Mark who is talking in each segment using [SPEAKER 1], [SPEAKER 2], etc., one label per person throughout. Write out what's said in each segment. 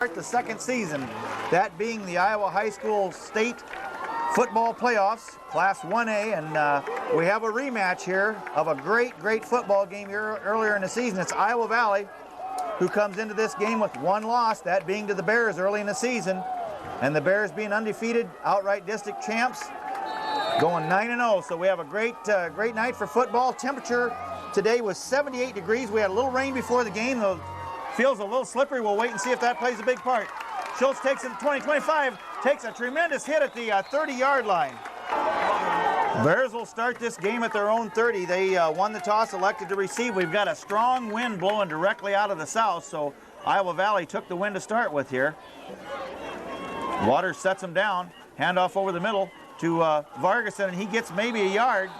[SPEAKER 1] The second season, that being the Iowa High School State Football Playoffs, Class 1A, and we have a rematch here of a great football game here earlier in the season. It's Iowa Valley who comes into this game with one loss, that being to the Bears early in the season, and the Bears being undefeated, outright district champs, going 9-0. So we have a great night for football. Temperature today was 78 degrees. We had a little rain before the game. The field's a little slippery. We'll wait and see if that plays a big part. Schultz takes it to 20-25, takes a tremendous hit at the 30-yard line. Bears will start this game at their own 30. They won the toss, elected to receive. We've got a strong wind blowing directly out of the south, so Iowa Valley took the wind to start with here. Waters sets him down, handoff over the middle to Vargason, and he gets maybe a yard.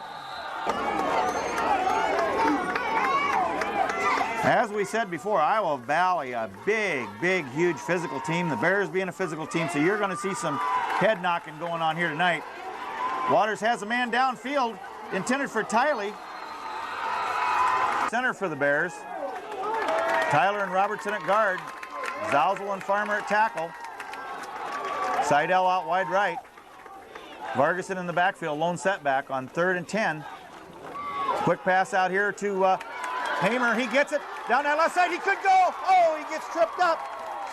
[SPEAKER 1] As we said before, Iowa Valley, a big, huge physical team. The Bears being a physical team, so you're going to see some head knocking going on here tonight. Waters has a man downfield, intended for Tiley. Center for the Bears. Tyler and Robertson at guard. Zousel and Farmer at tackle. Seidel out wide right. Vargason in the backfield, lone setback on 3rd and 10. Quick pass out here to Hamer. He gets it down that left side. He could go. Oh, he gets tripped up.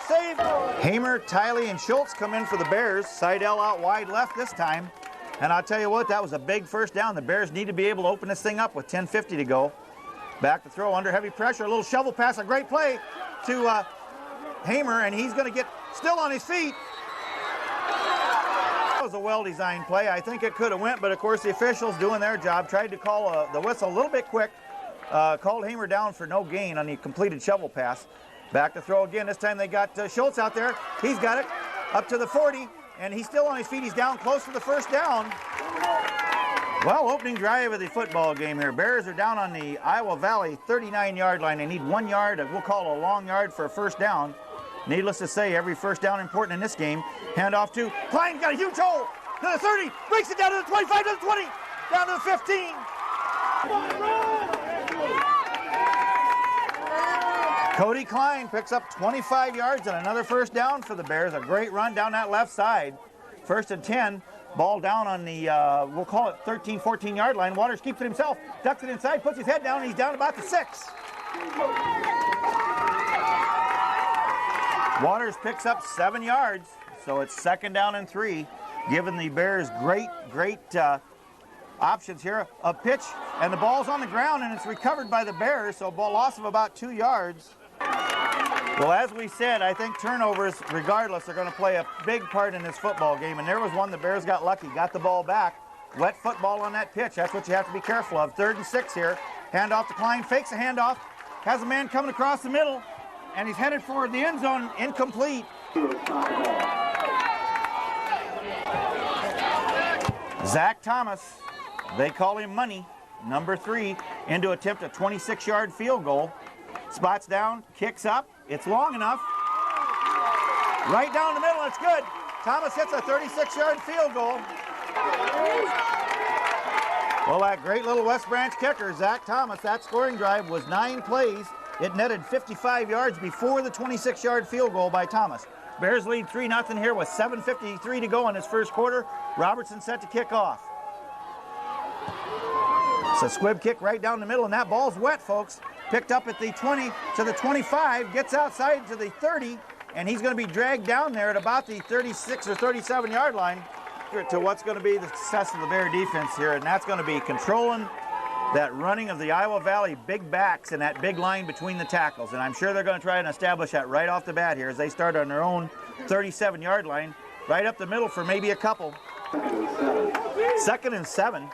[SPEAKER 1] Saved. Hamer, Tiley, and Schultz come in for the Bears. Seidel out wide left this time. And I'll tell you what, that was a big first down. The Bears need to be able to open this thing up with 10:50 to go. Back to throw under heavy pressure. A little shovel pass, a great play to Hamer, and he's going to get still on his feet. That was a well-designed play. I think it could have went, but of course the officials doing their job tried to call the whistle a little bit quick. Called Hamer down for no gain on the completed shovel pass. Back to throw again. This time they got Schultz out there. He's got it up to the 40, and he's still on his feet. He's down close to the first down. Well, opening drive of the football game here. Bears are down on the Iowa Valley 39-yard line. They need 1 yard, we'll call it a long yard for a first down. Needless to say, every first down important in this game. Handoff to Klein, got a huge hole to the 30, breaks it down to the 25, to the 20, down to the 15. Cody Klein picks up 25 yards and another first down for the Bears. A great run down that left side. 1st and 10. Ball down on the, we'll call it 13, 14-yard line. Waters keeps it himself, ducks it inside, puts his head down, and he's down about the 6. Waters picks up 7 yards, so it's 2nd down and 3, giving the Bears great options here. A pitch, and the ball's on the ground, and it's recovered by the Bears, so a ball loss of about 2 yards. Well, as we said, I think turnovers, regardless, are going to play a big part in this football game, and there was one the Bears got lucky, got the ball back. Wet football on that pitch. That's what you have to be careful of. 3rd and 6 here. Handoff to Klein, fakes a handoff, has a man coming across the middle, and he's headed for the end zone, incomplete. Zach Thomas, they call him Money, number 3, into attempt a 26-yard field goal. Spots down, kicks up, it's long enough. Right down the middle, it's good. Thomas hits a 36-yard field goal. Well, that great little West Branch kicker, Zach Thomas, that scoring drive was 9 plays. It netted 55 yards before the 26-yard field goal by Thomas. Bears lead 3-0 here with 7:53 to go in this first quarter. Robertson set to kick off. It's a squib kick right down the middle, and that ball's wet, folks. Picked up at the 20 to the 25, gets outside to the 30, and he's going to be dragged down there at about the 36 or 37-yard line to what's going to be the success of the Bear defense here, and that's going to be controlling that running of the Iowa Valley big backs and that big line between the tackles. And I'm sure they're going to try and establish that right off the bat here as they start on their own 37-yard line, right up the middle for maybe a couple. 2nd and 7.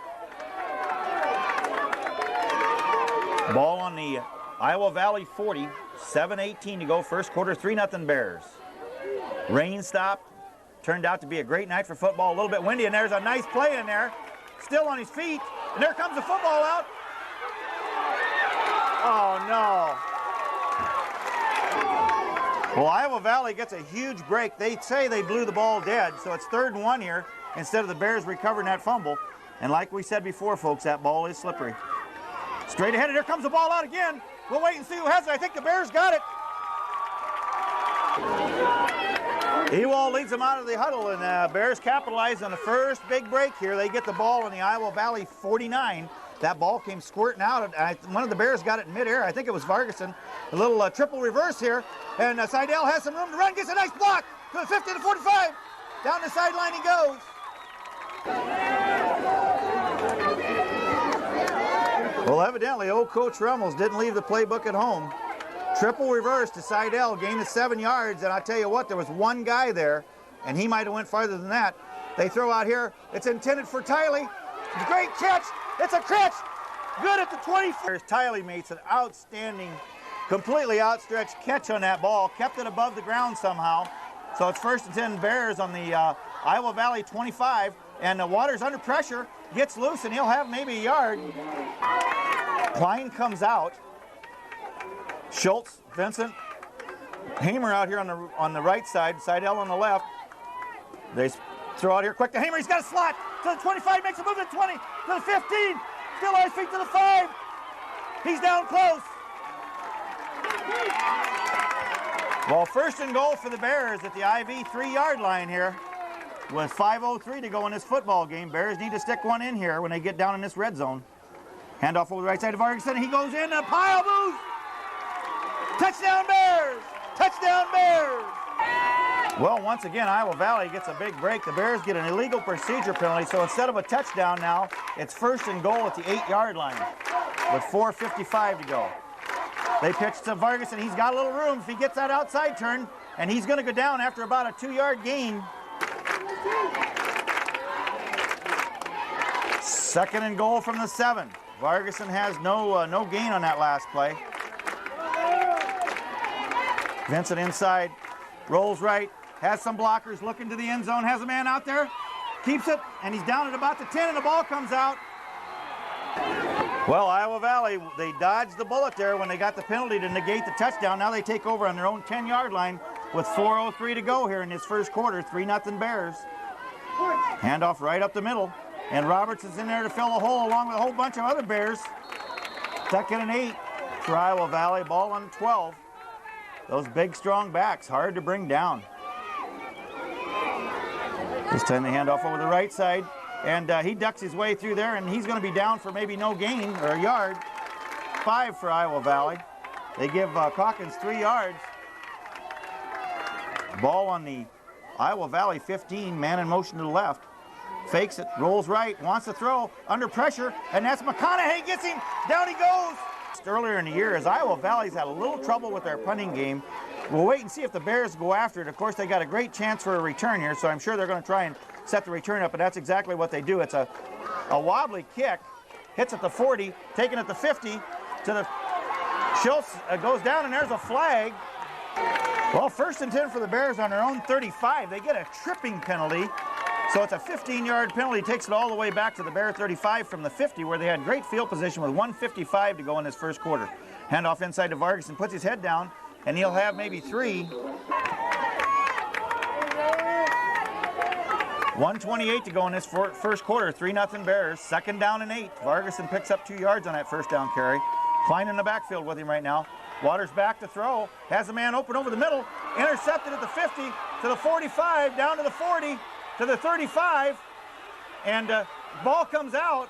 [SPEAKER 1] Ball on the Iowa Valley 40, 7:18 to go, first quarter, 3-0 Bears. Rain stopped, turned out to be a great night for football, a little bit windy, and there's a nice play in there. Still on his feet, and there comes the football out. Oh, no. Well, Iowa Valley gets a huge break. They say they blew the ball dead, so it's 3rd and 1 here instead of the Bears recovering that fumble. And like we said before, folks, that ball is slippery. Straight ahead, and here comes the ball out again. We'll wait and see who has it. I think the Bears got it. Ewald leads them out of the huddle, and Bears capitalize on the first big break here. They get the ball on the Iowa Valley 49. That ball came squirting out. One of the Bears got it in midair. I think it was Vargason. A little triple reverse here. And Seidel has some room to run. Gets a nice block to the 50 to 45. Down the sideline he goes. Well, evidently, old Coach Rummels didn't leave the playbook at home. Triple reverse to Seidel, gained the 7 yards, and I tell you what, there was one guy there, and he might have went farther than that. They throw out here. It's intended for Tiley. Great catch. It's a catch. Good at the 20. Tiley makes an outstanding, completely outstretched catch on that ball. Kept it above the ground somehow. So it's 1st and 10 Bears on the Iowa Valley 25. And Waters under pressure, gets loose, and he'll have maybe a yard. Klein comes out. Schultz, Vincent, Hamer out here on the right side, Seidel on the left. They throw out here quick to Hamer. He's got a slot to the 25, makes a move to the 20, to the 15, still on his feet to the 5. He's down close. Well, 1st and goal for the Bears at the IV 3-yard line here with 5:03 to go in this football game. Bears need to stick one in here when they get down in this red zone. Handoff over the right side of Vargason. He goes in, a pile moves. Touchdown Bears! Touchdown Bears! Well, once again, Iowa Valley gets a big break. The Bears get an illegal procedure penalty, so instead of a touchdown now, it's 1st and goal at the 8-yard line with 4:55 to go. They pitch to Vargason. He's got a little room if he gets that outside turn, and he's going to go down after about a 2-yard gain. 2nd and goal from the 7. Vargason has no gain on that last play. Vincent inside, rolls right, has some blockers, looking to the end zone, has a man out there, keeps it, and he's down at about the 10, and the ball comes out. Well, Iowa Valley, they dodged the bullet there when they got the penalty to negate the touchdown. Now they take over on their own 10-yard line with 4:03 to go here in this first quarter, 3-0 Bears. Handoff right up the middle, and Roberts is in there to fill a hole along with a whole bunch of other Bears. 2nd and 8 for Iowa Valley, ball on 12. Those big, strong backs, hard to bring down. This time they hand off over the right side, and he ducks his way through there, and he's going to be down for maybe no gain or a yard. 5 for Iowa Valley. They give Calkins 3 yards. Ball on the Iowa Valley 15, man in motion to the left. Fakes it, rolls right, wants to throw, under pressure, and that's McConaughey, gets him, down he goes. Earlier in the year, as Iowa Valley's had a little trouble with their punting game, we'll wait and see if the Bears go after it. Of course, they got a great chance for a return here, so I'm sure they're going to try and set the return up, and that's exactly what they do. It's a wobbly kick, hits at the 40, taken at the 50, to the Schultz goes down, and there's a flag. Well, 1st and 10 for the Bears on their own 35. They get a tripping penalty. So it's a 15-yard penalty, takes it all the way back to the Bear 35 from the 50, where they had great field position with 1:55 to go in this first quarter. Handoff inside to Vargason, puts his head down, and he'll have maybe 3. 1:28 to go in this first quarter, 3-0 Bears. 2nd down and 8. Vargason picks up 2 yards on that 1st down carry. Klein in the backfield with him right now. Waters back to throw, has a man open over the middle, intercepted at the 50, to the 45, down to the 40, to the 35, and ball comes out.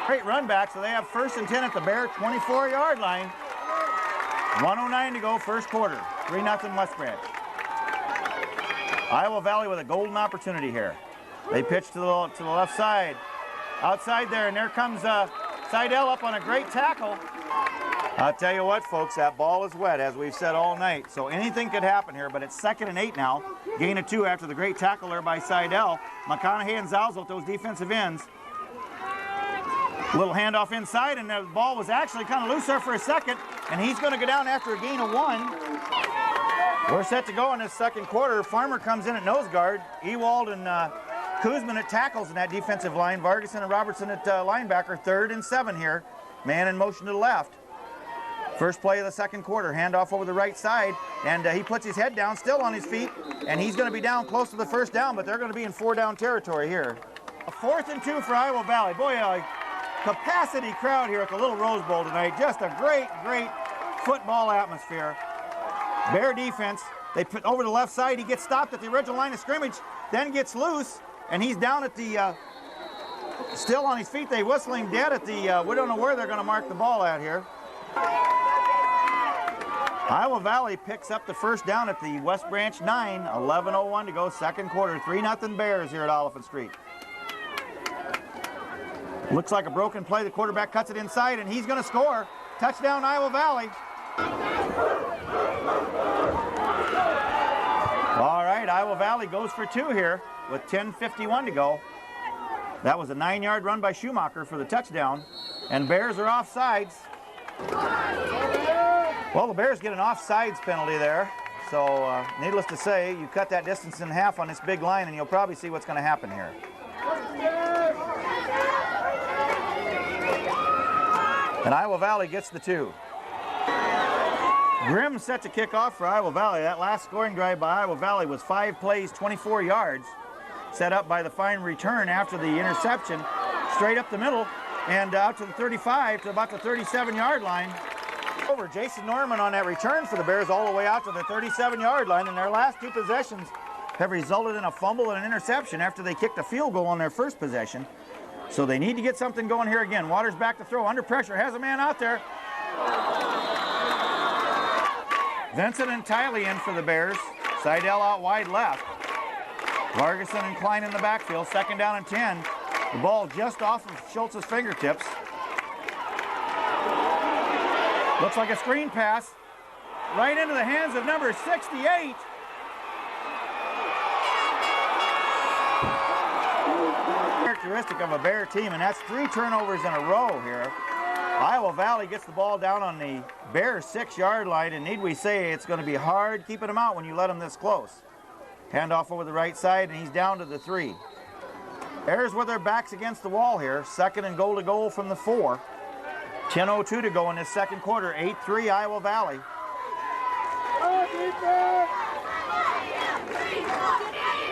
[SPEAKER 1] Great run back, so they have 1st and 10 at the Bear 24-yard line. 1:09 to go, first quarter. 3-0 West Branch. Iowa Valley with a golden opportunity here. They pitch to the left side. Outside there, and there comes Seidel up on a great tackle. I'll tell you what, folks, that ball is wet, as we've said all night. So anything could happen here, but it's 2nd and 8 now. Gain of 2 after the great tackle there by Seidel. McConaughey and Zalzo at those defensive ends. A little handoff inside, and the ball was actually kind of loose there for a second, and he's going to go down after a gain of 1. We're set to go in this second quarter. Farmer comes in at nose guard. Ewald and Kuzman at tackles in that defensive line. Vargason and Robertson at linebacker. 3rd and 7 here. Man in motion to the left. First play of the second quarter, handoff over the right side, and he puts his head down, still on his feet, and he's going to be down close to the 1st down, but they're going to be in 4-down territory here. A 4th and 2 for Iowa Valley. Boy, a capacity crowd here at the Little Rose Bowl tonight. Just a great, great football atmosphere. Bear defense. They put over the left side. He gets stopped at the original line of scrimmage, then gets loose, and he's down at the, still on his feet. They whistle him dead at the, we don't know where they're going to mark the ball at here. Iowa Valley picks up the first down at the West Branch 9, 11:01 to go, second quarter, 3-0 Bears here at Oliphant Street. Looks like a broken play. The quarterback cuts it inside, and he's going to score. Touchdown, Iowa Valley. All right, Iowa Valley goes for 2 here with 10:51 to go. That was a 9-yard run by Schumacher for the touchdown, and Bears are offsides. Well, the Bears get an offsides penalty there, so needless to say, you cut that distance in half on this big line, and you'll probably see what's going to happen here. And Iowa Valley gets the 2. Grimm set to kick off for Iowa Valley. That last scoring drive by Iowa Valley was 5 plays, 24 yards, set up by the fine return after the interception, straight up the middle and out to the 35 to about the 37-yard line. Over Jason Norman on that return for the Bears all the way out to the 37-yard line, and their last 2 possessions have resulted in a fumble and an interception after they kicked a field goal on their first possession. So they need to get something going here again. Waters back to throw, under pressure, has a man out there. Vincent and Tiley in for the Bears. Seidel out wide left. Vargason and Klein in the backfield, second down and 10. The ball just off of Schultz's fingertips. Looks like a screen pass right into the hands of number 68. Characteristic of a Bear team, and that's 3 turnovers in a row here. Iowa Valley gets the ball down on the Bears' 6-yard line, and need we say it's going to be hard keeping them out when you let them this close. Handoff over the right side, and he's down to the 3. Bears with their backs against the wall here. Second and goal to goal from the 4. 10:02 to go in this second quarter. 8-3 Iowa Valley.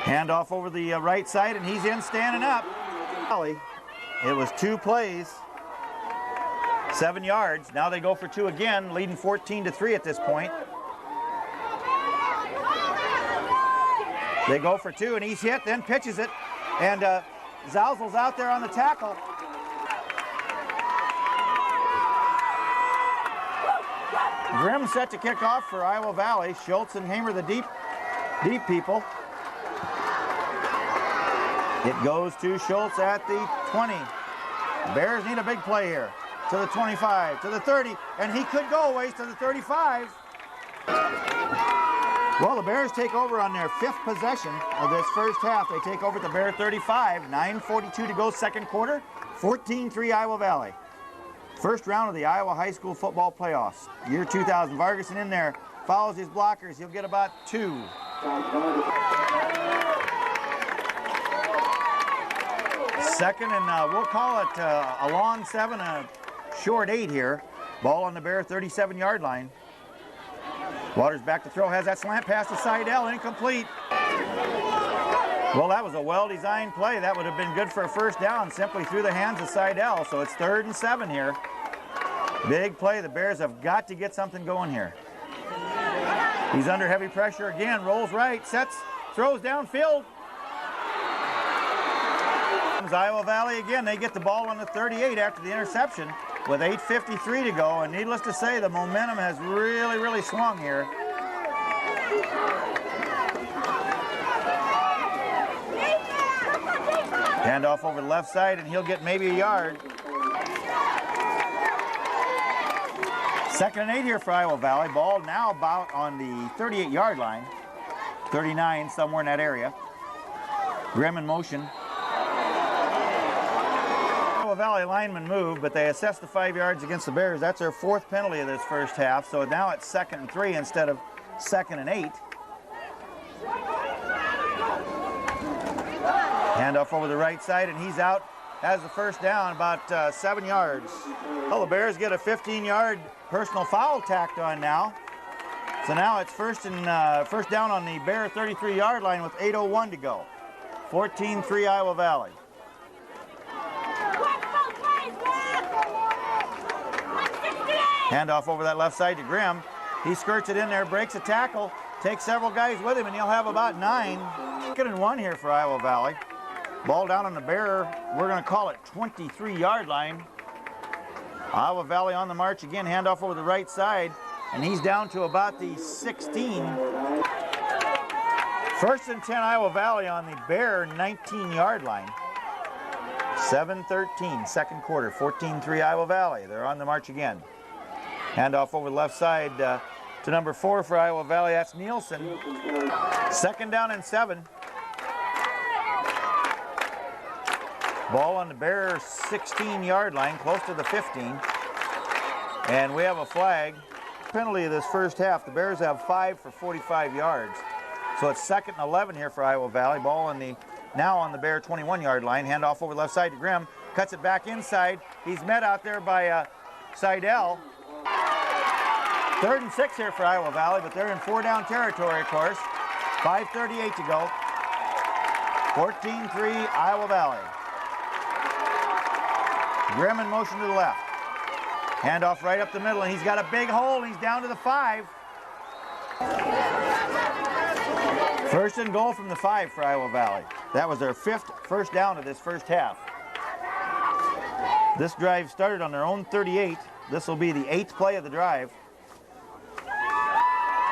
[SPEAKER 1] Handoff over the right side, and he's in standing up. It was 2 plays, 7 yards. Now they go for 2 again, leading 14-3 at this point. They go for 2, and he's hit, then pitches it, and Zausel's out there on the tackle. Grimm set to kick off for Iowa Valley. Schultz and Hamer, the deep people. It goes to Schultz at the 20. Bears need a big play here. To the 25, to the 30, and he could go a ways to the 35. Well, the Bears take over on their 5th possession of this first half. They take over at the Bear 35, 9:42 to go second quarter, 14-3 Iowa Valley. First round of the Iowa High School Football Playoffs. Year 2000, Vargason in there, follows his blockers. He'll get about 2. Second, and we'll call it a long 7, a short 8 here. Ball on the Bear 37-yard line. Waters back to throw, has that slant pass to Seidel, incomplete. Well, that was a well-designed play. That would have been good for a first down, simply through the hands of Seidel. So it's 3rd and 7 here. Big play. The Bears have got to get something going here. He's under heavy pressure again, rolls right, sets, throws downfield. Iowa Valley again. They get the ball on the 38 after the interception with 8:53 to go, and needless to say, the momentum has really swung here. Handoff over the left side, and he'll get maybe a yard. 2nd and 8 here for Iowa Valley. Ball now about on the 38-yard line. 39, somewhere in that area. Grimm in motion. Iowa Valley linemen move, but they assess the 5 yards against the Bears. That's their 4th penalty of this first half, so now it's 2nd and 3 instead of 2nd and 8. Handoff over the right side, and he's out, has the first down, about 7 yards. Well, the Bears get a 15-yard personal foul tacked on now. So now it's first down on the Bear 33-yard line with 8:01 to go. 14-3 Iowa Valley. Handoff over that left side to Grimm. He skirts it in there, breaks a tackle, takes several guys with him, and he'll have about 9. 2nd and 1 here for Iowa Valley. Ball down on the Bear, we're going to call it 23-yard line. Iowa Valley on the march again, handoff over the right side, and he's down to about the 16. 1st and 10 Iowa Valley on the Bear 19-yard line. 7-13, second quarter, 14-3 Iowa Valley. They're on the march again. Handoff over the left side to number 4 for Iowa Valley, that's Nielsen. 2nd down and 7. Ball on the Bear 16-yard line, close to the 15. And we have a flag. Penalty of this first half. The Bears have 5 for 45 yards. So it's 2nd and 11 here for Iowa Valley. Ball now on the Bear 21-yard line. Handoff over the left side to Grimm. Cuts it back inside. He's met out there by Seidel. 3rd and 6 here for Iowa Valley, but they're in 4-down territory, of course. 5:38 to go. 14-3 Iowa Valley. Grimm in motion to the left. Handoff right up the middle, and he's got a big hole, and he's down to the 5. 1st and goal from the 5 for Iowa Valley. That was their 5th first down of this first half. This drive started on their own 38. This will be the 8th play of the drive.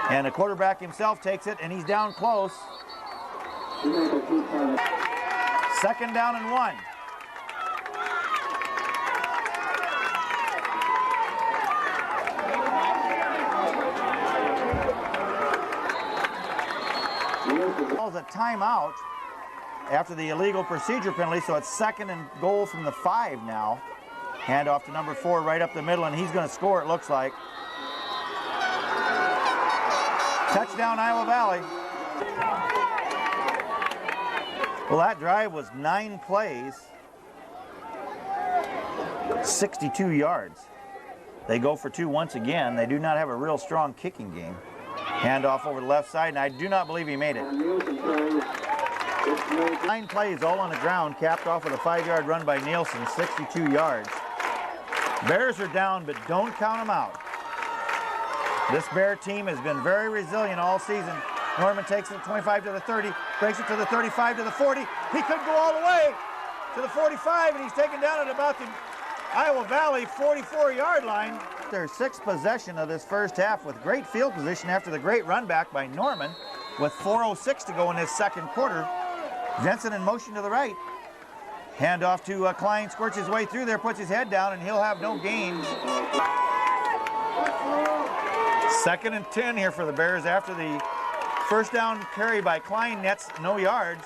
[SPEAKER 1] And the quarterback himself takes it, and he's down close. 2nd down and 1. Calls a timeout after the illegal procedure penalty, so it's 2nd and goal from the 5 now. Handoff to number 4 right up the middle, and he's going to score, it looks like. Touchdown, Iowa Valley. Well, that drive was 9 plays, 62 yards. They go for 2 once again. They do not have a real strong kicking game. Handoff over the left side, and I do not believe he made it. 9 plays all on the ground, capped off with a 5-yard run by Nielsen, 62 yards. Bears are down, but don't count them out. This Bear team has been very resilient all season. Norman takes it 25 to the 30, breaks it to the 35 to the 40. He could go all the way to the 45, and he's taken down at about the Iowa Valley 44-yard line. Their 6th possession of this first half with great field position after the great run back by Norman with 4:06 to go in this second quarter. Jensen in motion to the right. Handoff to Klein, squirts his way through there, puts his head down, and he'll have no gains. 2nd and 10 here for the Bears after the first down carry by Klein nets no yards.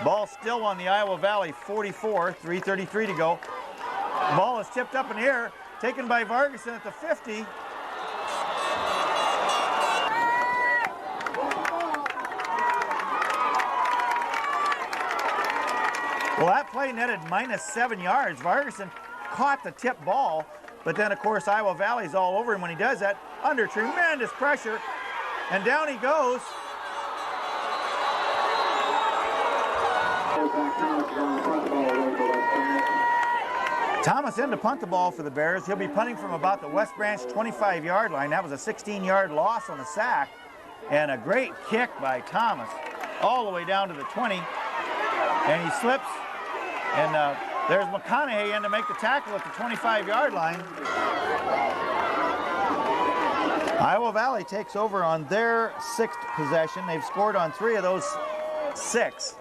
[SPEAKER 1] Ball still on the Iowa Valley 44, 3:33 to go. Ball is tipped up in the air, taken by Vargason at the 50. Well, that play netted -7 yards. Vargason caught the tip ball, but then, of course, Iowa Valley's all over him when he does that, under tremendous pressure, and down he goes. Thomas in to punt the ball for the Bears. He'll be punting from about the West Branch 25-yard line. That was a 16-yard loss on the sack, and a great kick by Thomas all the way down to the 20, and he slips, and there's McConaughey in to make the tackle at the 25-yard line. Iowa Valley takes over on their 6th possession. They've scored on 3 of those 6.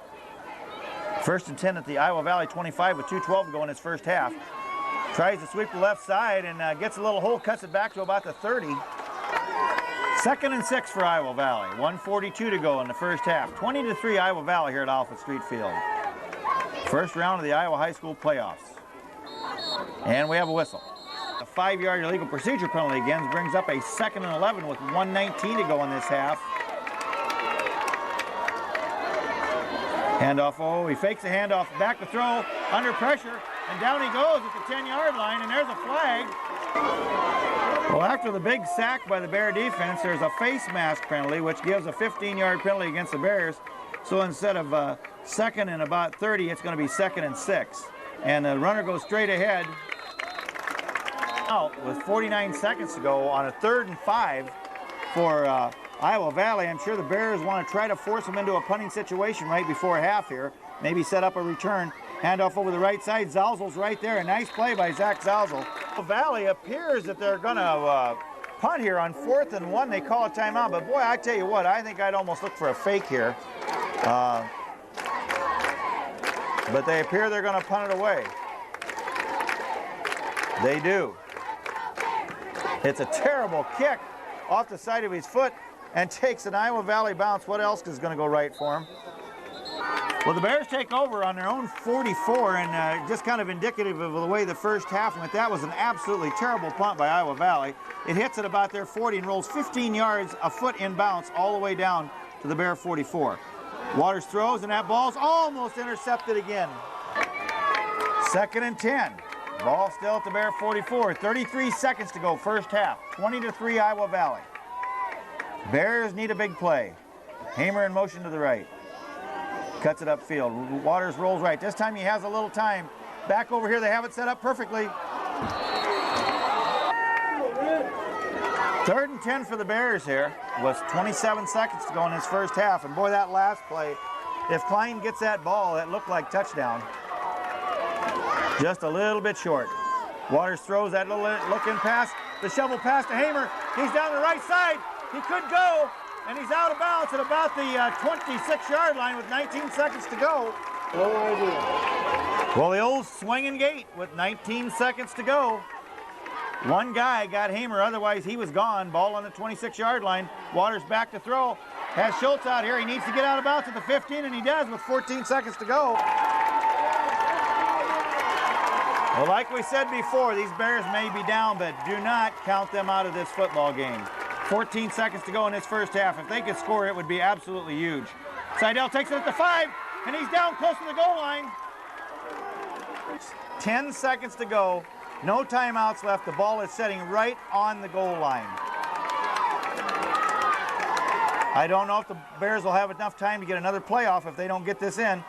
[SPEAKER 1] 1st and 10 at the Iowa Valley 25 with 2:12 to go in his first half. Tries to sweep the left side and gets a little hole, cuts it back to about the 30. 2nd and 6 for Iowa Valley. 1:42 to go in the first half. 20-3 Iowa Valley here at Alpha Street Field. First round of the Iowa High School playoffs. And we have a whistle. A 5-yard illegal procedure penalty again brings up a 2nd and 11 with 1:19 to go in this half. Handoff, oh, he fakes the handoff, back to throw, under pressure, and down he goes at the 10-yard line, and there's a flag. Well, after the big sack by the Bear defense, there's a face mask penalty, which gives a 15-yard penalty against the Bears. So instead of 2nd and about 30, it's going to be 2nd and 6. And the runner goes straight ahead. Out with 49 seconds to go on a 3rd and 5. for Iowa Valley. I'm sure the Bears want to try to force them into a punting situation right before half here. Maybe set up a return. Handoff over the right side. Zalzel's right there. A nice play by Zach Zalzel. Valley appears that they're going to punt here on 4th and 1. They call a timeout. But boy, I tell you what, I think I'd almost look for a fake here. But they appear they're going to punt it away. They do. It's a terrible kick off the side of his foot and takes an Iowa Valley bounce. What else is going to go right for him? Well, the Bears take over on their own 44, and just kind of indicative of the way the first half went. That was an absolutely terrible punt by Iowa Valley. It hits at about their 40 and rolls 15 yards, a foot in bounce, all the way down to the Bear 44. Waters throws, and that ball's almost intercepted again. 2nd and 10. Ball still at the Bear 44. 33 seconds to go, first half. 20-3 Iowa Valley. Bears need a big play. Hamer in motion to the right. Cuts it upfield. Waters rolls right. This time he has a little time. Back over here, they have it set up perfectly. 3rd and 10 for the Bears here. Was 27 seconds to go in this first half. And boy, that last play, if Klein gets that ball, it looked like touchdown. Just a little bit short. Waters throws that little looking pass. The shovel pass to Hamer. He's down the right side. He could go. And he's out of bounds at about the 26-yard line with 19 seconds to go. No idea. Well, the old swinging gate with 19 seconds to go. One guy got Hamer, otherwise he was gone. Ball on the 26-yard line. Waters back to throw. Has Schultz out here. He needs to get out of bounds at the 15, and he does with 14 seconds to go. Well, like we said before, these Bears may be down, but do not count them out of this football game. 14 seconds to go in this first half. If they could score, it would be absolutely huge. Seidel takes it at the 5, and he's down close to the goal line. 10 seconds to go. No timeouts left. The ball is setting right on the goal line. I don't know if the Bears will have enough time to get another playoff if they don't get this in.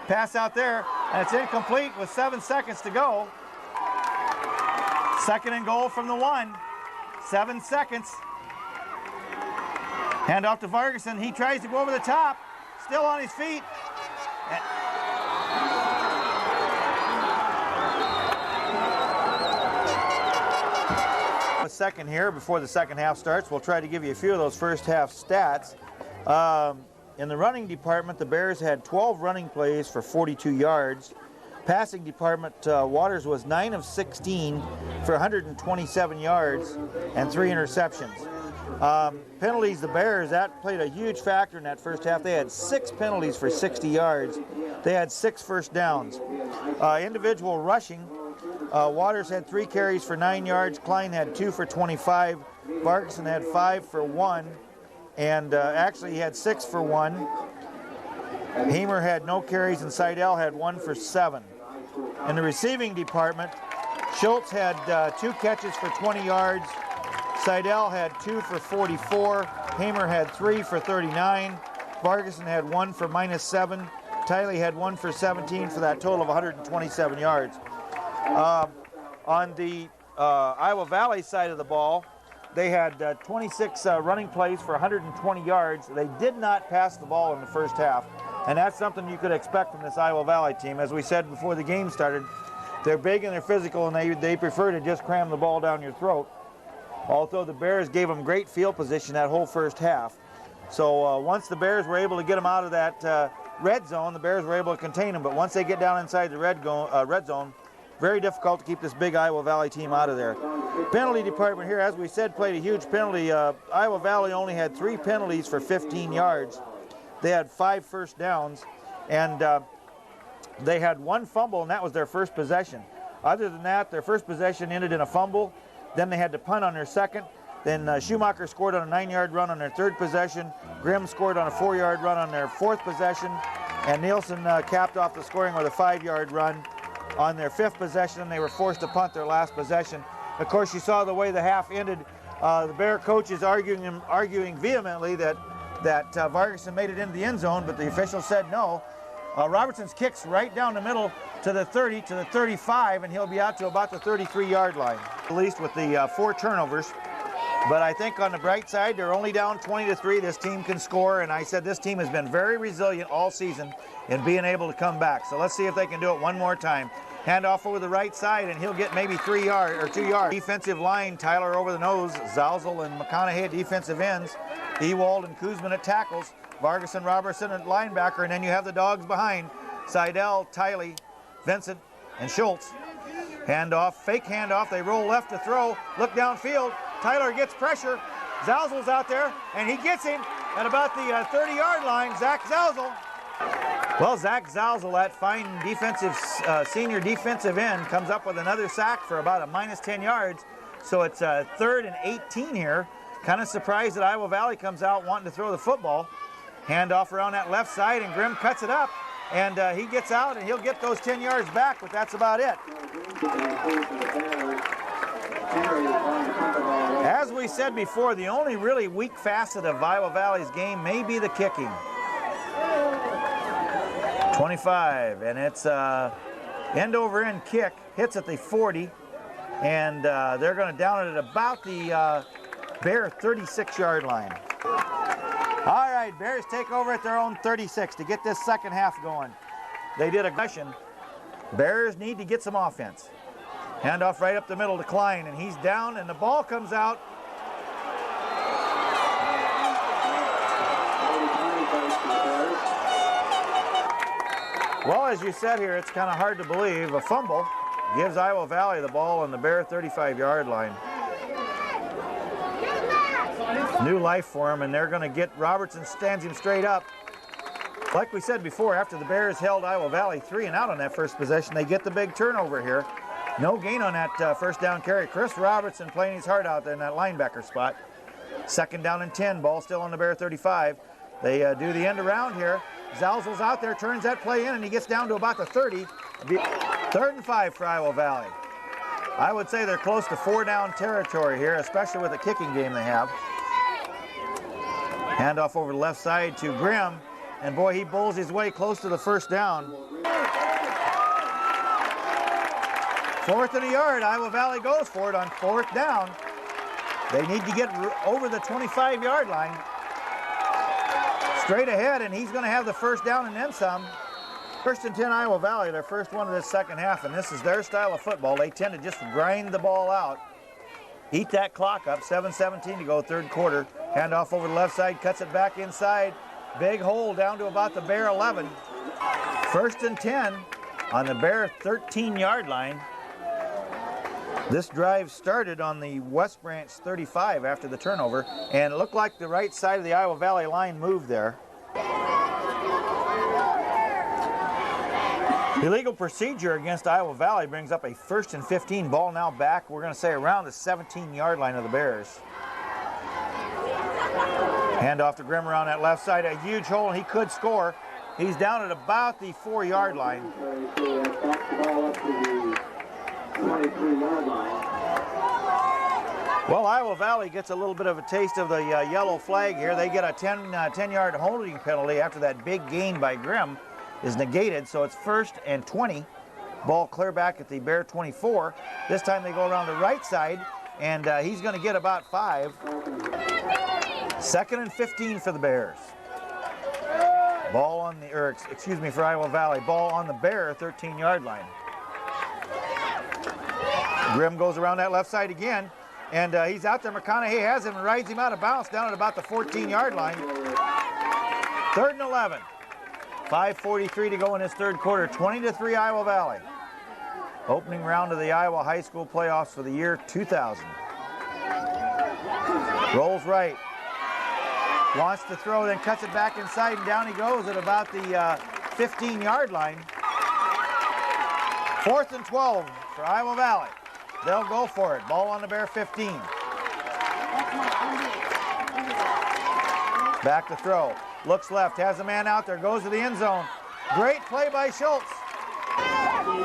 [SPEAKER 1] Pass out there, and it's incomplete with 7 seconds to go. 2nd and goal from the 1. 7 seconds. Hand off to Vargason. He tries to go over the top. Still on his feet. A second here before the second half starts. We'll try to give you a few of those first half stats. In the running department, the Bears had 12 running plays for 42 yards. Passing department, Waters was 9 of 16 for 127 yards and 3 interceptions. Penalties, the Bears, that played a huge factor in that first half. They had 6 penalties for 60 yards. They had 6 first downs. Individual rushing, Waters had 3 carries for 9 yards. Klein had 2 for 25. Vargason had 5 for 1. And actually he had 6 for 1. Hamer had no carries, and Seidel had 1 for 7. In the receiving department, Schultz had 2 catches for 20 yards. Seidel had 2 for 44. Hamer had 3 for 39. Vargason had 1 for -7. Tiley had 1 for 17 for that total of 127 yards. On the Iowa Valley side of the ball, they had 26 running plays for 120 yards. They did not pass the ball in the first half, and that's something you could expect from this Iowa Valley team. As we said before the game started, they're big and they're physical, and they prefer to just cram the ball down your throat. Although the Bears gave them great field position that whole first half. So once the Bears were able to get them out of that red zone, the Bears were able to contain them. But once they get down inside the red zone, very difficult to keep this big Iowa Valley team out of there. Penalty department here, as we said, played a huge penalty. Iowa Valley only had 3 penalties for 15 yards. They had 5 first downs, and they had 1 fumble, and that was their first possession. Other than that, their first possession ended in a fumble. Then they had to punt on their second. Then Schumacher scored on a 9-yard run on their 3rd possession. Grimm scored on a 4-yard run on their 4th possession. And Nielsen capped off the scoring with a 5-yard run on their 5th possession. They were forced to punt their last possession. Of course, you saw the way the half ended. The Bear coaches arguing vehemently that Vargason made it into the end zone, but the official said no. Robertson's kicks right down the middle to the 30, to the 35, and he'll be out to about the 33-yard line. At least with the 4 turnovers. But I think on the bright side, they're only down 20-3. This team can score, and I said this team has been very resilient all season in being able to come back. So let's see if they can do it one more time. Handoff over the right side, and he'll get maybe 3 yards or 2 yards. Defensive line, Tyler over the nose, Zalzel and McConaughey at defensive ends, Ewald and Kuzman at tackles, Vargas and Robertson at linebacker, and then you have the dogs behind, Seidel, Tiley, Vincent, and Schultz. Handoff, fake handoff, they roll left to throw, look downfield, Tyler gets pressure, Zalzel's out there, and he gets him at about the 30-yard line, Zach Zalzel. Well, Zach Zalzel, that fine defensive, senior defensive end, comes up with another sack for about a minus 10 yards. So it's 3rd and 18 here. Kind of surprised that Iowa Valley comes out wanting to throw the football. Handoff around that left side, and Grimm cuts it up. And he gets out, and he'll get those 10 yards back, but that's about it. As we said before, the only really weak facet of Iowa Valley's game may be the kicking. 25, and it's end over end kick, hits at the 40, and they're going to down it at about the Bear 36-yard line. All right, Bears take over at their own 36 to get this second half going. They did a question. Bears need to get some offense. Handoff right up the middle to Klein, and he's down, and the ball comes out. Well, as you said here, it's kind of hard to believe. A fumble gives Iowa Valley the ball on the Bear 35-yard line. New life for him, and they're going to get Robertson, stands him straight up. Like we said before, after the Bears held Iowa Valley 3 and out on that first possession, they get the big turnover here. No gain on that first down carry. Chris Robertson playing his heart out there in that linebacker spot. 2nd down and 10, ball still on the Bear 35. They do the end around here. Zalzel's out there, turns that play in, and he gets down to about the 30. 3rd and 5 for Iowa Valley. I would say they're close to 4-down territory here, especially with the kicking game they have. Handoff over the left side to Grimm, and boy, he bowls his way close to the first down. 4th and a yard, Iowa Valley goes for it on 4th down. They need to get over the 25-yard line. Straight ahead, and he's going to have the first down and then some. 1st and 10 Iowa Valley, their first one of this second half, and this is their style of football. They tend to just grind the ball out, eat that clock up. 7:17 to go, 3rd quarter. Handoff over the left side, cuts it back inside. Big hole down to about the Bear 11. 1st and 10 on the Bear 13-yard line. This drive started on the West Branch 35 after the turnover, and it looked like the right side of the Iowa Valley line moved there. Illegal procedure against Iowa Valley brings up a 1st and 15, ball now back, we're going to say around the 17-yard line of the Bears. Handoff to Grimm around that left side, a huge hole, and he could score. He's down at about the 4-yard line. Well, Iowa Valley gets a little bit of a taste of the yellow flag here. They get a 10-yard holding penalty after that big gain by Grimm is negated, so it's 1st and 20. Ball clear back at the Bear 24. This time they go around the right side, and he's going to get about 5. 2nd and 15 for the Bears. Ball on the, for Iowa Valley. Ball on the Bear 13-yard line. Grimm goes around that left side again, and he's out there. McConaughey has him and rides him out of bounds down at about the 14-yard line. 3rd and 11. 5:43 to go in this 3rd quarter. 20-3 Iowa Valley. Opening round of the Iowa High School playoffs for the year 2000. Rolls right. Wants to throw, then cuts it back inside, and down he goes at about the 15-yard line. 4th and 12 for Iowa Valley. They'll go for it. Ball on the Bear 15. Back to throw. Looks left, has a man out there, goes to the end zone. Great play by Schultz.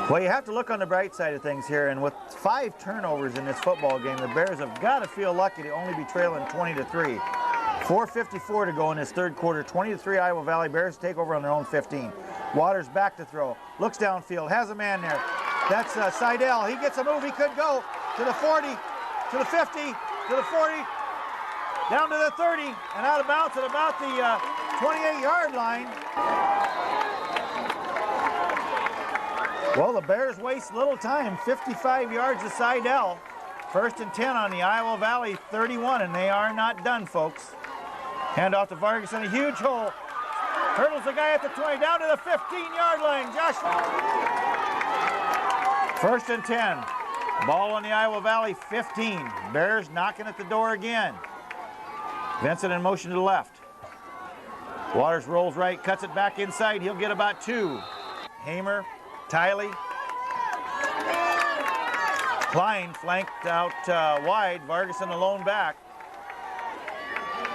[SPEAKER 1] Well, you have to look on the bright side of things here, and with 5 turnovers in this football game, the Bears have got to feel lucky to only be trailing 20-3. 4:54 to go in this 3rd quarter. 20-3 Iowa Valley. Bears take over on their own 15. Waters back to throw. Looks downfield, has a man there. That's Seidel. He gets a move. He could go to the 40, to the 50, to the 40, down to the 30 and out of bounds at about the 28-yard line. Well, the Bears waste little time, 55 yards to Seidel. 1st and 10 on the Iowa Valley 31, and they are not done, folks. Hand off to Vargas in a huge hole. Hurdles the guy at the 20, down to the 15-yard line. Josh. 1st and 10. Ball on the Iowa Valley 15. Bears knocking at the door again. Vincent in motion to the left. Waters rolls right, cuts it back inside. He'll get about 2. Hamer, Tiley. Klein flanked out wide. Vargas in the lone back.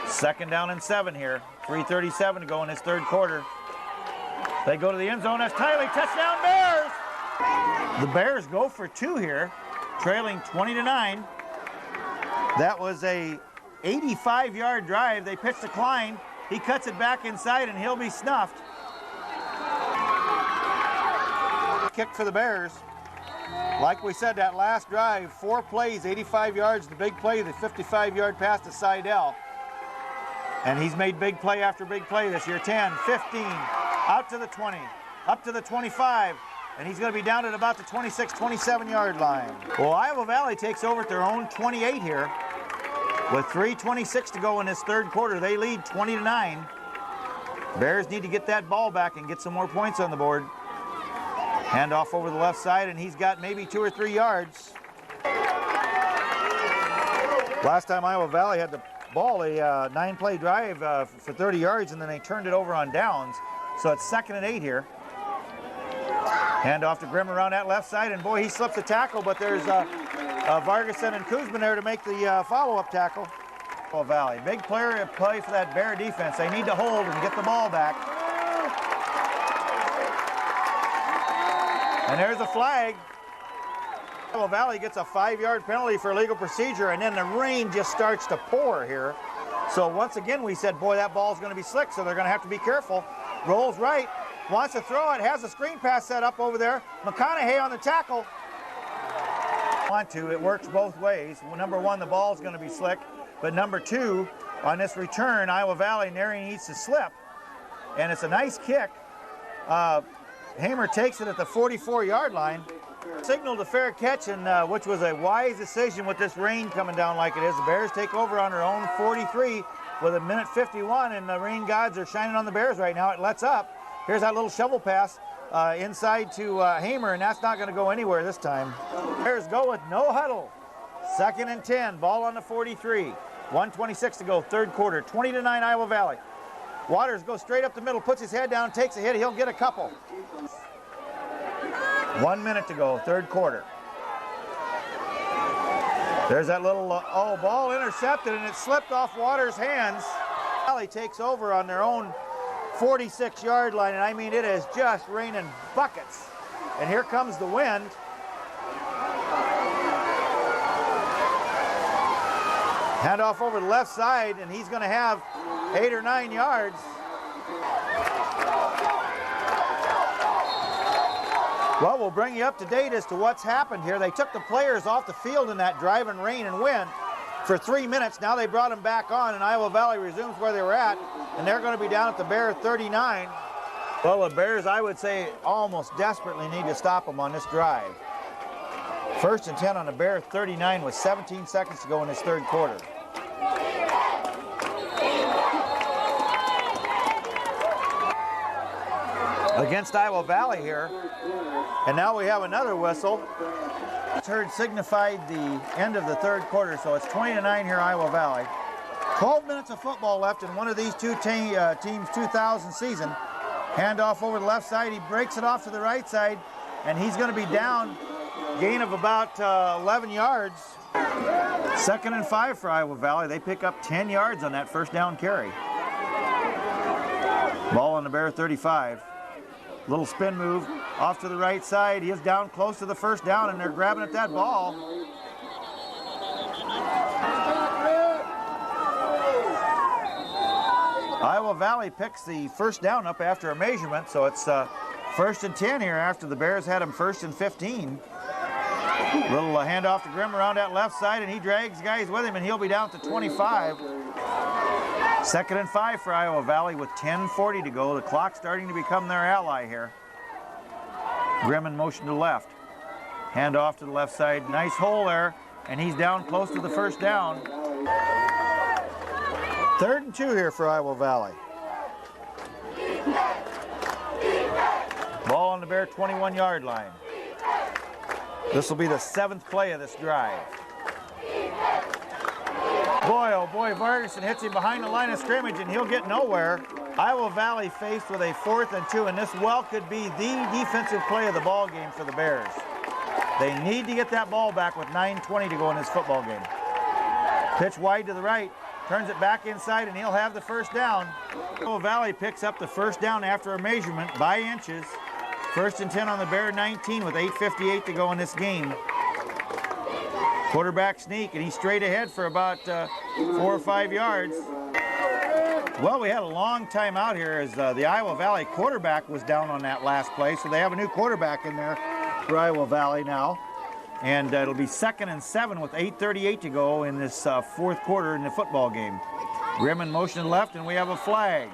[SPEAKER 1] 2nd down and 7 here. 3:37 to go in this 3rd quarter. They go to the end zone. That's Tiley. Touchdown Bears! The Bears go for 2 here, trailing 20-9. That was a 85-yard drive. They pitch to Klein. He cuts it back inside, and he'll be snuffed. Kick for the Bears. Like we said, that last drive, 4 plays, 85 yards. The big play, the 55-yard pass to Seidel. And he's made big play after big play this year. 10, 15, out to the 20, up to the 25, and he's going to be down at about the 26, 27-yard line. Well, Iowa Valley takes over at their own 28 here. With 3:26 to go in this 3rd quarter, they lead 20-9. Bears need to get that ball back and get some more points on the board. Hand off over the left side, and he's got maybe 2 or 3 yards. Last time Iowa Valley had the ball, a 9-play drive for 30 yards, and then they turned it over on downs. So it's 2nd and 8 here. Hand off to Grimm around that left side, and boy, he slips a tackle, but there's Vargason and Kuzman there to make the follow-up tackle. Iowa Valley, big play for that Bear defense. They need to hold and get the ball back. And there's a flag. Iowa Valley gets a 5-yard penalty for illegal procedure, and then the rain just starts to pour here. So once again, we said, boy, that ball's going to be slick, so they're going to have to be careful. Rolls right, wants to throw it, has a screen pass set up over there. McConaughey on the tackle. It works both ways. Well, number 1, the ball's going to be slick, but number 2, on this return, Iowa Valley needs to slip, and it's a nice kick. Hamer takes it at the 44-yard line. Signaled a fair catch, and which was a wise decision with this rain coming down like it is. The Bears take over on their own 43 with 1:51, and the rain gods are shining on the Bears right now. It lets up. Here's that little shovel pass inside to Hamer, and that's not going to go anywhere this time. Bears go with no huddle. 2nd and 10, ball on the 43. 1:26 to go, 3rd quarter, 20-9 Iowa Valley. Waters goes straight up the middle, puts his head down, takes a hit. He'll get a couple. 1 minute to go, 3rd quarter. There's that little, ball intercepted, and it slipped off Waters' hands. Valley takes over on their own 46-yard line, and I mean, it is just raining buckets. And here comes the wind. Hand off over the left side, and he's going to have 8 or 9 yards. Well, we'll bring you up to date as to what's happened here. They took the players off the field in that driving rain and wind for 3 minutes. Now they brought them back on, and Iowa Valley resumes where they were at, and they're going to be down at the Bear 39. Well, the Bears, I would say, almost desperately need to stop them on this drive. 1st and 10 on the Bear 39 with 17 seconds to go in this 3rd quarter. Against Iowa Valley here, and now we have another whistle. It's heard signified the end of the 3rd quarter, so it's 20-9 here, Iowa Valley. 12 minutes of football left in one of these two teams' 2000 season. Hand off over the left side, he breaks it off to the right side, and he's going to be down, gain of about 11 yards. 2nd and 5 for Iowa Valley. They pick up 10 yards on that 1st down carry. Ball on the Bear 35. Little spin move off to the right side. He is down close to the 1st down, and they're grabbing at that ball. Iowa Valley picks the 1st down up after a measurement, so it's 1st and 10 here after the Bears had them 1st and 15. Little handoff to Grimm around that left side, and he drags guys with him, and he'll be down to 25. 2nd and 5 for Iowa Valley with 10:40 to go. The clock starting to become their ally here. Grimm in motion to the left. Hand off to the left side. Nice hole there, and he's down close to the first down. 3rd and 2 here for Iowa Valley. Ball on the Bear 21-yard line. This will be the 7th play of this drive. Boy, oh boy, Vargason hits him behind the line of scrimmage, and he'll get nowhere. Iowa Valley faced with a 4th and 2, and this well could be the defensive play of the ball game for the Bears. They need to get that ball back with 9:20 to go in this football game. Pitch wide to the right, turns it back inside, and he'll have the first down. Iowa Valley picks up the first down after a measurement by inches. 1st and 10 on the Bear 19 with 8:58 to go in this game. Quarterback sneak, and he's straight ahead for about 4 or 5 yards. Well, we had a long time out here as the Iowa Valley quarterback was down on that last play, so they have a new quarterback in there for Iowa Valley now. And it'll be 2nd and 7 with 8:38 to go in this 4th quarter in the football game. Grimm in motion to the left, and we have a flag.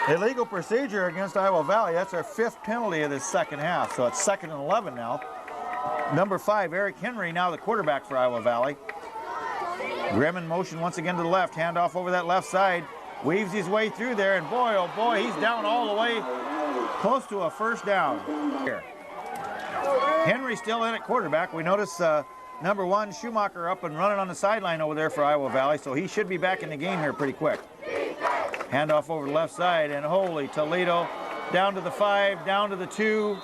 [SPEAKER 1] Illegal procedure against Iowa Valley. That's our 5th penalty of this 2nd half, so it's 2nd and 11 now. Number 5, Eric Henry, now the quarterback for Iowa Valley. Grimm in motion once again to the left. Handoff over that left side. Weaves his way through there, and boy, oh boy, he's down all the way close to a first down. Here. Henry still in at quarterback. We notice number 1, Schumacher, up and running on the sideline over there for Iowa Valley, so he should be back in the game here pretty quick. Handoff over the left side, and holy Toledo, down to the 5, down to the 2.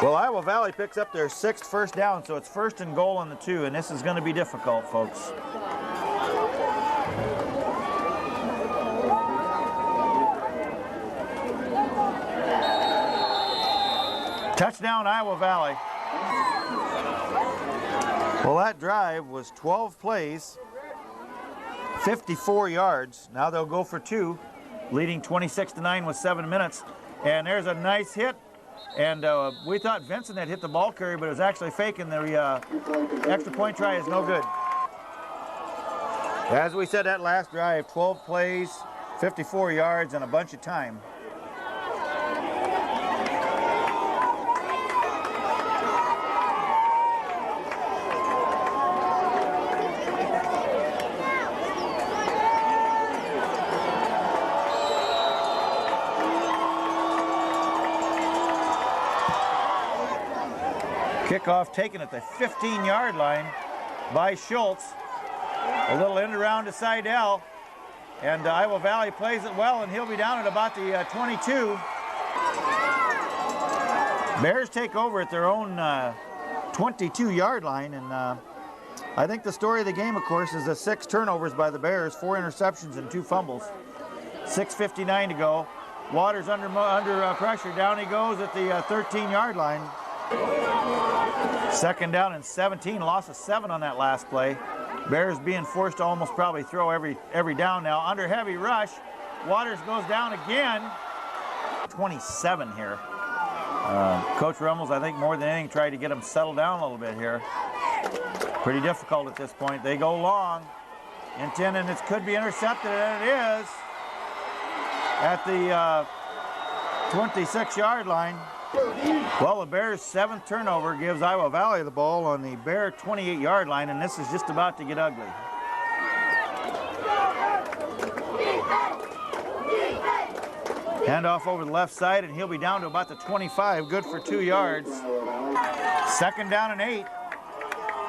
[SPEAKER 1] Well, Iowa Valley picks up their 6th first down, so it's 1st and goal on the 2, and this is going to be difficult, folks. Touchdown, Iowa Valley. Well, that drive was 12 plays, 54 yards. Now they'll go for 2, leading 26-9 with 7 minutes. And there's a nice hit. And we thought Vincent had hit the ball carrier, but it was actually faking. The extra point try is no good. As we said, that last drive, 12 plays, 54 yards, and a bunch of time. Kickoff taken at the 15-yard line by Schultz. A little end around to Seidel. And Iowa Valley plays it well, and he'll be down at about the 22. Bears take over at their own 22-yard line. And I think the story of the game, of course, is the 6 turnovers by the Bears, 4 interceptions and 2 fumbles. 6:59 to go. Waters under pressure. Down he goes at the 13-yard line. 2nd down and 17, loss of 7 on that last play. Bears being forced to almost probably throw every down now. Under heavy rush, Waters goes down again. 27 here. Coach Rummels, I think more than anything, tried to get him settled down a little bit here. Pretty difficult at this point. They go long. Intended, it could be intercepted, and it is at the 26-yard line. Well, the Bears' 7th turnover gives Iowa Valley the ball on the Bear 28-yard line, and this is just about to get ugly. Handoff over the left side, and he'll be down to about the 25, good for 2 yards. 2nd down and 8.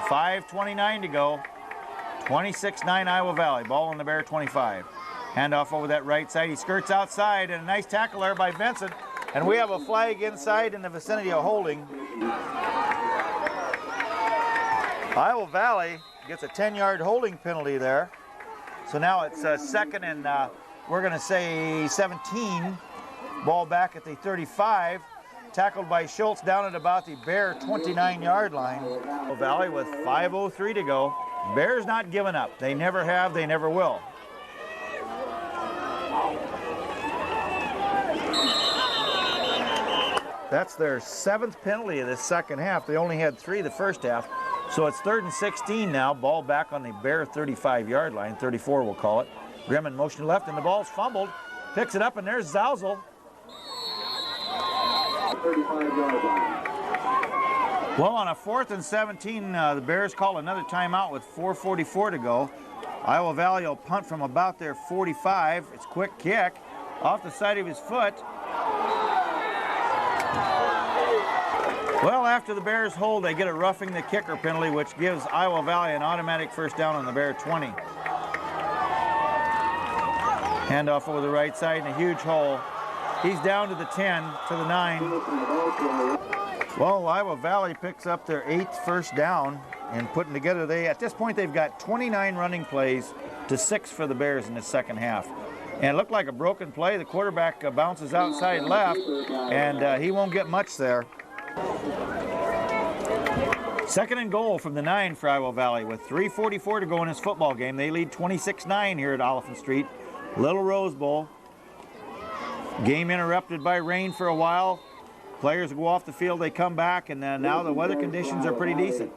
[SPEAKER 1] 5:29 to go. 26-9 Iowa Valley. Ball on the Bear 25. Handoff over that right side. He skirts outside, and a nice tackle there by Vincent. And we have a flag inside in the vicinity of holding. Iowa Valley gets a 10-yard holding penalty there. So now it's 2nd and we're going to say 17. Ball back at the 35. Tackled by Schultz down at about the Bear 29-yard line. Iowa Valley with 5:03 to go. Bears not giving up. They never have, they never will. That's their 7th penalty of this second half. They only had 3 the first half. So it's 3rd and 16 now. Ball back on the Bear 35-yard line, 34 we'll call it. Grimm in motion left, and the ball's fumbled. Picks it up, and there's Zausel.
[SPEAKER 2] 35-yard line.
[SPEAKER 1] Well, on a 4th and 17, the Bears call another timeout with 4:44 to go. Iowa Valley will punt from about their 45. It's quick kick off the side of his foot. Well, after the Bears hold, they get a roughing the kicker penalty, which gives Iowa Valley an automatic first down on the Bear 20. Handoff over the right side in a huge hole. He's down to the 10, to the 9. Well, Iowa Valley picks up their 8th first down, and putting together, at this point they've got 29 running plays to 6 for the Bears in the second half. And it looked like a broken play. The quarterback bounces outside left, and he won't get much there. 2nd and goal from the 9 for Iowa Valley with 3:44 to go in this football game. They lead 26-9 here at Oliphant Street. Little Rose Bowl. Game interrupted by rain for a while. Players go off the field, they come back, and now the weather conditions are pretty decent.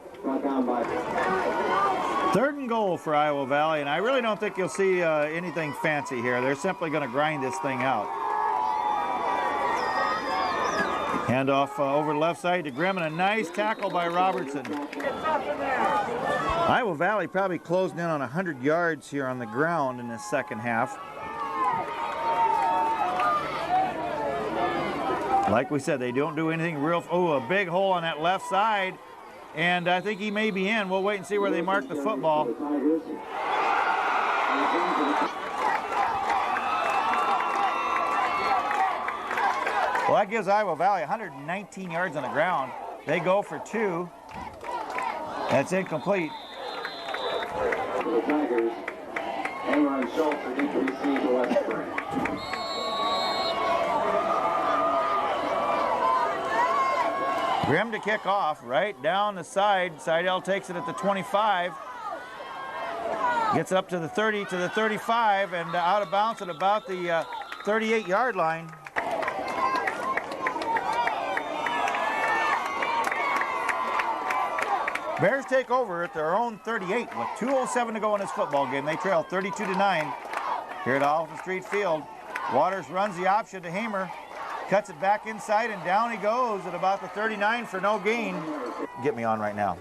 [SPEAKER 1] 3rd and goal for Iowa Valley, and I really don't think you'll see anything fancy here. They're simply going to grind this thing out. Handoff over the left side to Grimm, and a nice tackle by Robertson. Iowa Valley probably closed in on 100 yards here on the ground in the second half. Like we said, they don't do anything real. Oh, a big hole on that left side, and I think he may be in. We'll wait and see where they mark the football. Well, that gives Iowa Valley 119 yards on the ground. They go for 2. That's incomplete.
[SPEAKER 2] For the Tigers, Aaron Schultz are going to receive the left spring.
[SPEAKER 1] Grimm to kick off, right down the side. Seidel takes it at the 25. Gets up to the 30, to the 35, and out of bounds at about the 38-yard line. Bears take over at their own 38 with 2:07 to go in this football game. They trail 32-9 here at Oliphant Street Field. Waters runs the option to Hamer. Cuts it back inside, and down he goes at about the 39 for no gain. Get me on right now.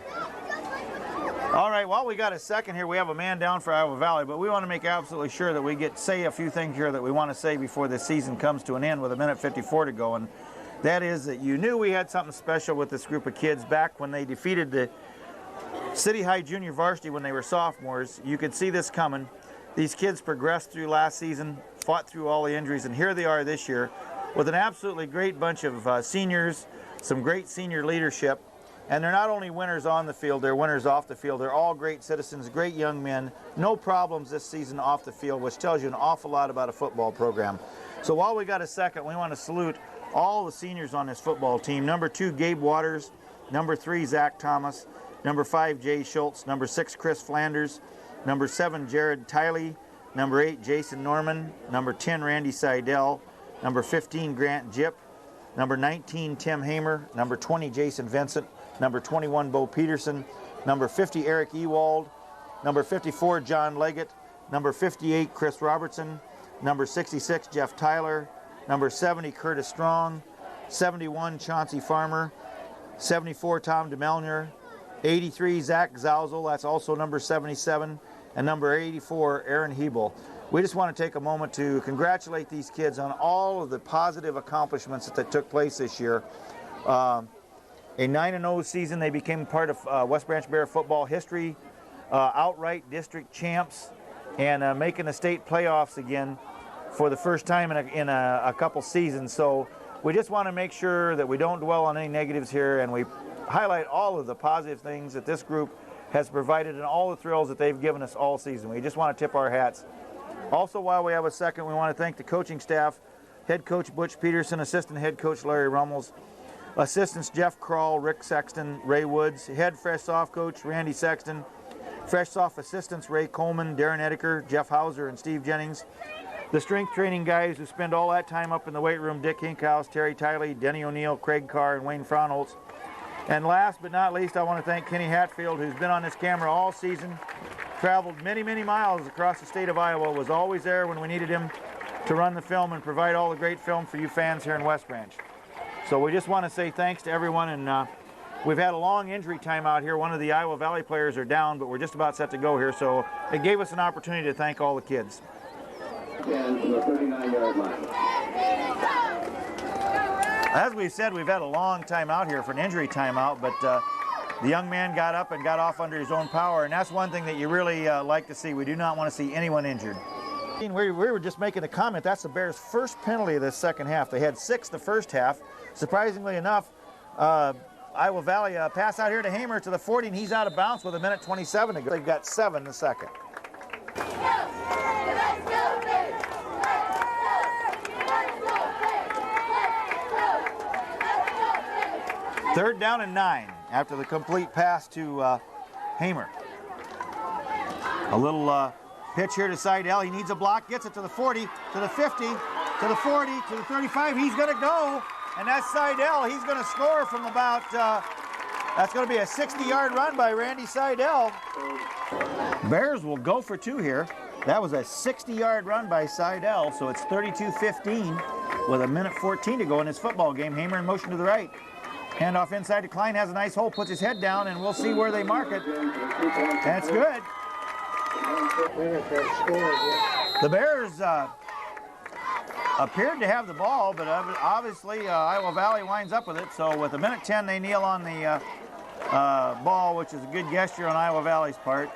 [SPEAKER 1] All right, well, we got a second here. We have a man down for Iowa Valley, but we want to make absolutely sure that we say a few things here that we want to say before this season comes to an end with 1:54 to go. And that is that you knew we had something special with this group of kids back when they defeated the City High Junior Varsity when they were sophomores. You could see this coming. These kids progressed through last season, fought through all the injuries, and here they are this year with an absolutely great bunch of seniors, some great senior leadership. And they're not only winners on the field, they're winners off the field. They're all great citizens, great young men. No problems this season off the field, which tells you an awful lot about a football program. So while we got a second, we want to salute all the seniors on this football team. Number 2, Gabe Waters. Number 3, Zach Thomas. Number 5, Jay Schultz. Number 6, Chris Flanders. Number 7, Jared Tiley. Number 8, Jason Norman. Number 10, Randy Seidel. Number 15, Grant Jipp. Number 19, Tim Hamer. Number 20, Jason Vincent. Number 21, Bo Peterson. Number 50, Eric Ewald. Number 54, John Leggett. Number 58, Chris Robertson. Number 66, Jeff Tyler. Number 70, Curtis Strong. 71, Chauncey Farmer. 74, Tom DeMelnier. 83, Zach Zausel. That's also number 77. And number 84, Aaron Hebel. We just want to take a moment to congratulate these kids on all of the positive accomplishments that took place this year. A 9-0 season, they became part of West Branch Bear football history, outright district champs, and making the state playoffs again for the first time in a couple seasons. So we just want to make sure that we don't dwell on any negatives here, and we highlight all of the positive things that this group has provided and all the thrills that they've given us all season. We just want to tip our hats. Also, while we have a second, we want to thank the coaching staff, head coach Butch Peterson, assistant head coach Larry Rummels, assistants Jeff Kroll, Rick Sexton, Ray Woods, head fresh soft coach Randy Sexton, fresh soft assistants Ray Coleman, Darren Ediker, Jeff Hauser, and Steve Jennings, the strength training guys who spend all that time up in the weight room, Dick Hinkhouse, Terry Tiley, Denny O'Neill, Craig Carr, and Wayne Fronholtz. And last but not least, I want to thank Kenny Hatfield, who's been on this camera all season, traveled many, many miles across the state of Iowa, was always there when we needed him to run the film and provide all the great film for you fans here in West Branch. So we just want to say thanks to everyone, and we've had a long injury time out here. One of the Iowa Valley players are down, but we're just about set to go here, so it gave us an opportunity to thank all the kids.
[SPEAKER 2] And from the 39-yard line.
[SPEAKER 1] As we said, we've had a long time out here for an injury timeout, but the young man got up and got off under his own power, and that's one thing that you really like to see. We do not want to see anyone injured. We were just making a comment, that's the Bears' first penalty of this second half. They had 6 the first half. Surprisingly enough, Iowa Valley pass out here to Hamer to the 40, and he's out of bounds with 1:27 to go. They've got 7 in the second. Third down and 9 after the complete pass to Hamer. A little pitch here to Seidel. He needs a block, gets it to the 40, to the 50, to the 40, to the 35. He's going to go, and that's Seidel. He's going to score from about, that's going to be a 60-yard run by Randy Seidel. Bears will go for 2 here. That was a 60-yard run by Seidel, so it's 32-15 with 1:14 to go in this football game. Hamer in motion to the right. Handoff inside to Klein, has a nice hole, puts his head down, and we'll see where they mark it. That's good. The Bears appeared to have the ball, but obviously Iowa Valley winds up with it. So with 1:10, they kneel on the ball, which is a good gesture on Iowa Valley's part.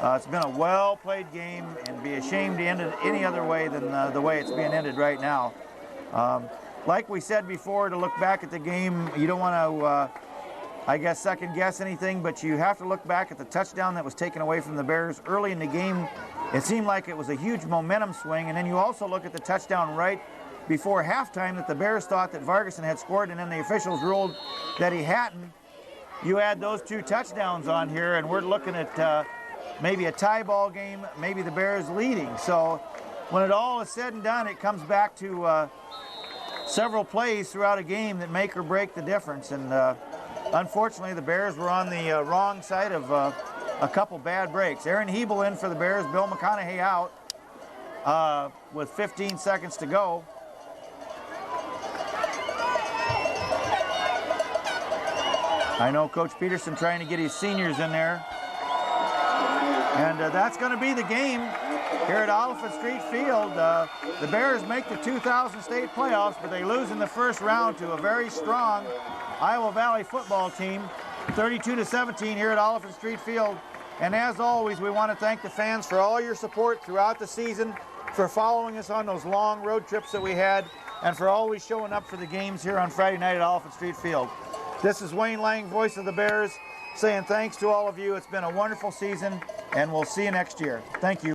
[SPEAKER 1] It's been a well-played game, and be ashamed to end it any other way than the way it's being ended right now. Like we said before, to look back at the game, you don't want to, I guess, second guess anything, but you have to look back at the touchdown that was taken away from the Bears early in the game. It seemed like it was a huge momentum swing, and then you also look at the touchdown right before halftime that the Bears thought that Vargason had scored, and then the officials ruled that he hadn't. You add those 2 touchdowns on here, and we're looking at maybe a tie ball game, maybe the Bears leading. So when it all is said and done, it comes back to several plays throughout a game that make or break the difference, and unfortunately the Bears were on the wrong side of a couple bad breaks. Aaron Hebel in for the Bears, Bill McConaughey out with 15 seconds to go. I know Coach Peterson trying to get his seniors in there, and that's going to be the game here at Oliphant Street Field. The Bears make the 2000 state playoffs, but they lose in the first round to a very strong Iowa Valley football team, 32-17 here at Oliphant Street Field. And as always, we want to thank the fans for all your support throughout the season, for following us on those long road trips that we had, and for always showing up for the games here on Friday night at Oliphant Street Field. This is Wayne Lang, voice of the Bears, saying thanks to all of you. It's been a wonderful season, and we'll see you next year. Thank you.